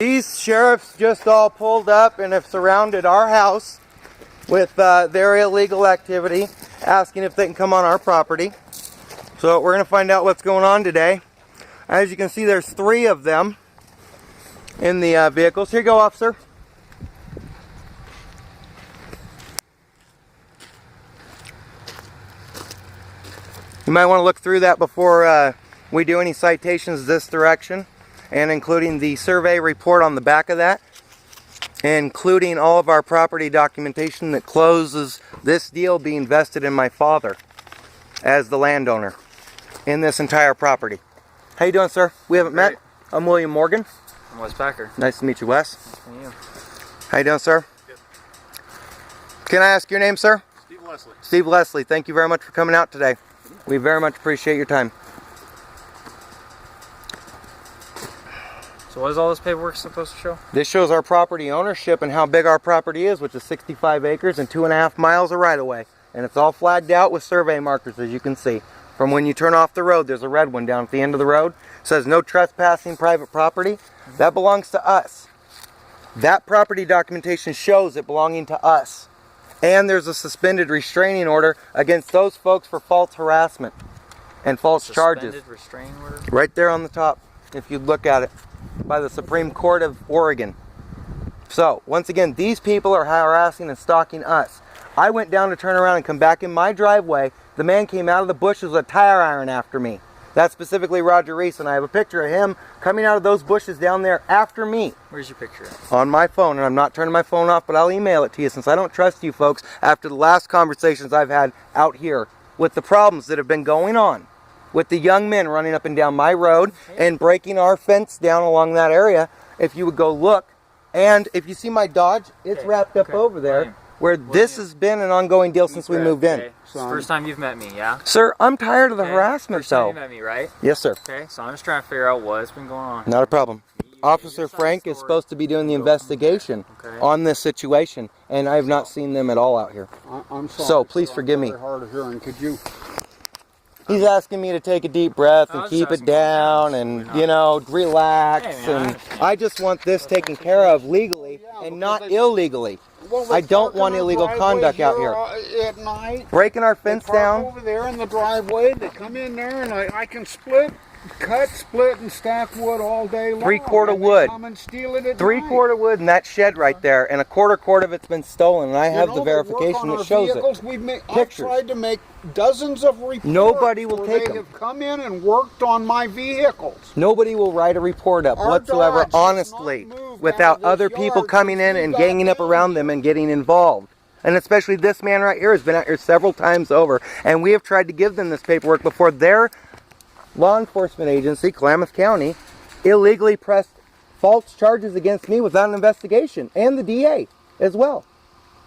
These sheriffs just all pulled up and have surrounded our house with their illegal activity, asking if they can come on our property. So we're going to find out what's going on today. As you can see, there's 3 of them in the vehicles. Here you go, officer. You might want to look through that before we do any citations this direction, and including the survey report on the back of that, including all of our property documentation that closes this deal being vested in my father as the landowner in this entire property. How you doing, sir? We haven't met. I'm William Morgan. I'm Wes Packer. Nice to meet you, Wes. Nice to meet you. How you doing, sir? Good. Can I ask your name, sir? Steve Leslie. Steve Leslie. Thank you very much for coming out today. We very much appreciate your time. So what is all this paperwork supposed to show? This shows our property ownership and how big our property is, which is 65 acres and 2.5 miles of right-of-way. And it's all flagged out with survey markers, as you can see. From when you turn off the road, there's a red one down at the end of the road. It says no trespassing private property. That belongs to us. That property documentation shows it belonging to us. And there's a suspended restraining order against those folks for false harassment and false charges. Suspended restraining order? Right there on the top, if you look at it, by the Supreme Court of Oregon. So, once again, these people are harassing and stalking us. I went down to turn around and come back in my driveway. The man came out of the bushes with a tire iron after me. That's specifically Roger Reese, and I have a picture of him coming out of those bushes down there after me. Where's your picture at? On my phone, and I'm not turning my phone off, but I'll email it to you since I don't trust you folks after the last conversations I've had out here with the problems that have been going on with the young men running up and down my road and breaking our fence down along that area. If you would go look, and if you see my Dodge, it's wrapped up over there, where this has been an ongoing deal since we moved in. It's the first time you've met me, yeah? Sir, I'm tired of the harassment, First time though. you met me, right? Yes, sir. Okay, so I'm just trying to figure out what's been going on. Not a problem. Officer Frank is supposed to be doing the investigation on this situation, and I have not seen them at all out here. I'm sorry. So please forgive me. Very hard of hearing. Could you? He's asking me to take a deep breath and keep it down and, you know, relax. And I just want this taken care of legally and not illegally. I don't want illegal conduct out here. At night. Breaking our fence down. Over there in the driveway, they come in there and I can cut, split, and stack wood all day long. 3/4 and they wood. Come and steal it at 3/4 wood in that shed right there, and 1/4 cord of it's been stolen, and I have the verification that shows it. I've tried to make dozens of reports. Nobody will take them. They have come in and worked on my vehicles. Nobody will write a report up Our whatsoever Dodge does honestly not move without out of other this people yard coming in since and we got ganging up in. around them and getting involved. And especially this man right here has been out here several times over, and we have tried to give them this paperwork before their law enforcement agency, Klamath County, illegally pressed false charges against me without an investigation, and the DA as well.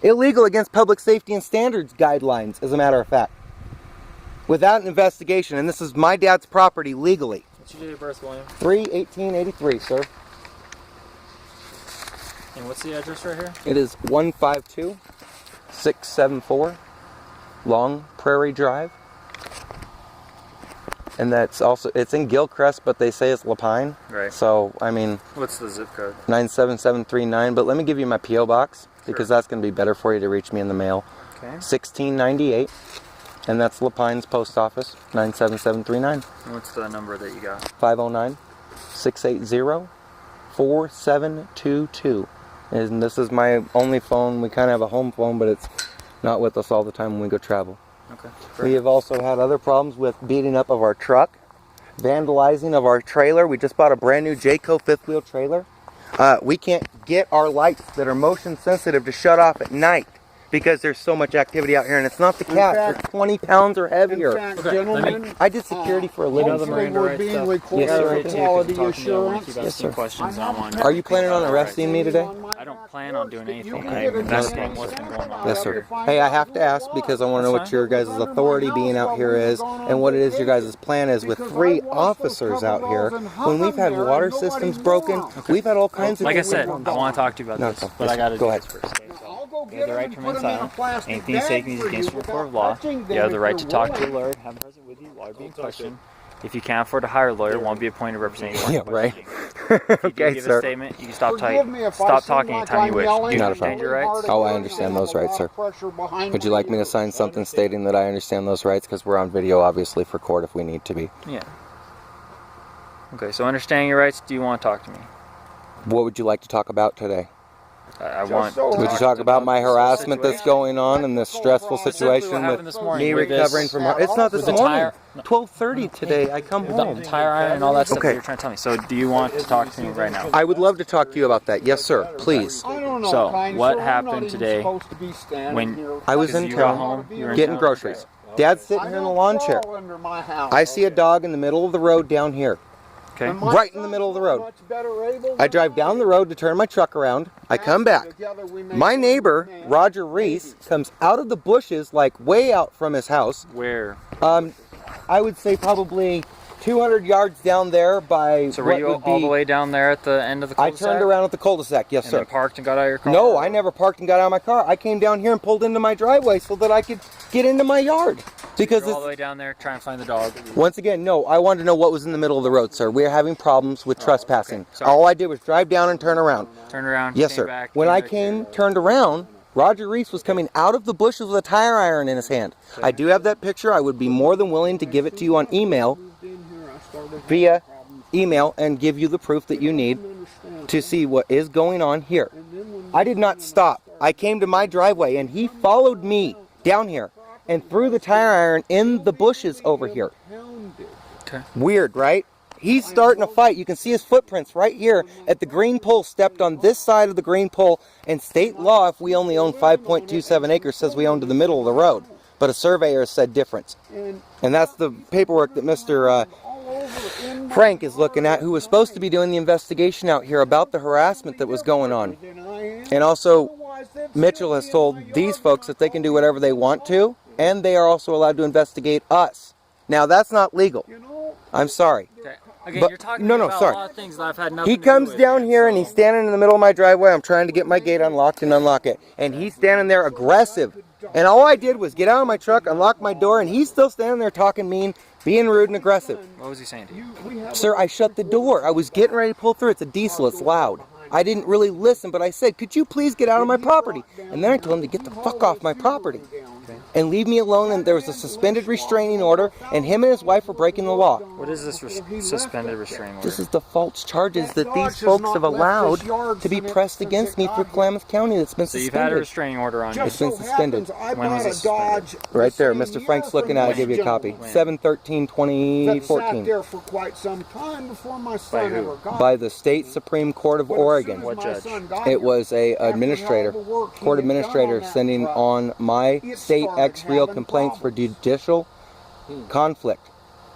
Illegal against public safety and standards guidelines, as a matter of fact. Without an investigation, and this is my dad's property legally. What's your date of birth, William? 3/1883, sir. And what's the address right here? It is 152-674 Long Prairie Drive. And that's also, it's in Gilcrest, but they say it's Lapine. Right. So, I mean, What's the zip code? 97739, but let me give you my P.O. box, because that's going to be better for you to reach me in the mail. Okay. 1698, and that's Lapine's post office, 97739. And what's the number that you got? 509-680-4722. And this is my only phone. We kind of have a home phone, but it's not with us all the time when we go travel. Okay. We have also had other problems with beating up of our truck, vandalizing of our trailer. We just bought a brand new Jayco 5th wheel trailer. We can't get our lights that are motion sensitive to shut off at night because there's so much activity out here, and it's not the cats. They're 20 pounds or heavier. In fact, gentlemen, I did security for a living. hopefully we're being recorded Yes, sir. for quality assurance. Yes, sir. Questions on Are you planning on arresting me today? I don't plan on doing anything. can I'm get a investigating notice. what's been going on. Yes, sir. Hey, I have to ask because I want to know what your guys' authority being out here is and what it is your guys' plan is with 3 officers out here. When we've had water systems broken, we've had all kinds of Like I things said, going I on. want to talk to you about No, this, no, but I got to go ahead. first. Okay, so I'll go you have the right to get remain them and put them in a silent. plastic Anything you say bag can be for against you the report of without law. touching them You have the if right to you're talk to a willing. lawyer, have them present with you while you're being questioned. If you can't afford to hire a lawyer, won't be appointed representative. Yeah, right. If you Okay, give sir. a statement, you can stop Forgive me if I stop seem talking like anytime you I'm wish. yelling. Do you Not a understand your It's rights? hard Oh, I to understand have those a rights, lot sir. of pressure behind Would you like me to sign something stating that I understand those rights? Because we're on video, obviously, for court if we need to be. Yeah. Okay, so understanding your rights, do you want to talk to me? What would you like to talk about today? I Just want. so to Would you Talk talk about my this whole harassment that's situation. going on and this stressful Simply what situation happened with this morning me with this- recovering from... It's not this with the morning. tire- 12:30 today. I come The home. tire iron and all that stuff Okay. that you're trying to tell me. So, do you want to talk to me right now? I would love to talk to you about that. Yes, sir. Please. I don't know, So, kind what sir, I'm happened not even today supposed to be standing when- here. I was in You got town home, you were in getting town? groceries. Dad's sitting I here in the don't lawn chair. fall under my house. I see a dog in the middle of the road down here. Okay. And my right in the son's middle of the not road. much better able I than drive down the road to turn my truck around. I come back. Together we make My one neighbor, man. Roger Reese, comes out of the bushes, like way out from his house. Where? I would say probably 200 yards down there by So, were what you would all be... the way down there at the end of the I cul-de-sac? turned around at the cul-de-sac, yes, and sir. then parked and got out of your car? No, I never parked and got out of my car. I came down here and pulled into my driveway so that I could get into my yard. Because You're all the it's, way down there trying to find the dog. once again, no, I wanted to know what was in the middle of the road, sir. We are having problems with trespassing. okay. Sorry. All I did was drive down and turn around. Turned around. Yes, came sir. Back, When came I back came, here. turned around, Roger Reese was coming out of the bushes with a tire iron in his hand. I do have that picture. I would be more than willing to give it to you on email, via email, and give you the proof that you need to see what is going on here. I did not stop. I came to my driveway and he followed me down here and threw the tire iron in the bushes over here. Okay. Weird, right? He's starting a fight. You can see his footprints right here at the green pole, stepped on this side of the green pole. And state law, if we only own 5.27 acres, says we own to the middle of the road. But a surveyor said difference. And that's the paperwork that Mr. Frank is looking at, who was supposed to be doing the investigation out here about the harassment that was going on. And also, Mitchell has told these folks that they can do whatever they want to, and they are also allowed to investigate us. Now, that's not legal. I'm sorry. Okay. Again, But- you're talking no, to me no, about sorry. a lot of things that I've had nothing He to comes do with, down man, here and so- he's standing in the middle of my driveway. I'm trying to get my gate unlocked and unlock it. And he's standing there aggressive. And all I did was get out of my truck, unlock my door, and he's still standing there talking mean, being rude and aggressive. What was he saying to you? Sir, I shut the door. I was getting ready to pull through. It's a diesel. It's loud. I didn't really listen, but I said, could you please get out of my property? And then I told him to get the fuck off my property and leave me alone. And there was a suspended restraining order, and him and his wife were breaking the law. What is this suspended restraining order? This is the false charges that these folks have allowed to be pressed against me through Klamath County that's been So you've had a suspended. restraining order on you. It's been suspended. When was it suspended? Right there, Mr. Frank's looking at it. I'll give you a copy. 7/13/2014. Sat there for quite some time before my son who? ever got By the State Supreme Court of But as soon Oregon. as What my judge? son got It here, was a after all administrator, the work he court had done administrator, on that sending truck, on my it state started ex reel having complaints for problems. judicial conflict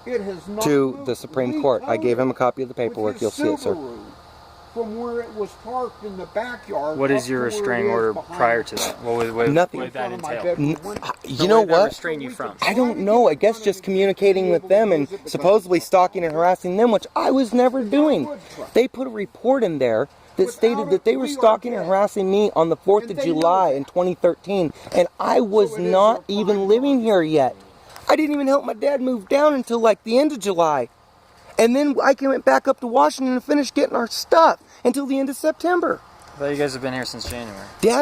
it has not to moved. the Supreme We Court. I gave him a towed copy of the with paperwork. his You'll see it, sir. Subaru From where it was parked in the backyard. What up is your to where it restraining is order behind prior to that? What Nothing. did that in front of my entail? bedroom You So know what did that what? restrain you from? I don't know. I guess just communicating with them and supposedly stalking and harassing them, which I was never doing. They put a report in there that stated that they were stalking and harassing me on the 4th of July in 2013, and I was not even living here yet. I didn't even help my dad move down until like the end of July. And then I went back up to Washington and finished getting our stuff until the end of September. I thought you guys have been here since January. Dad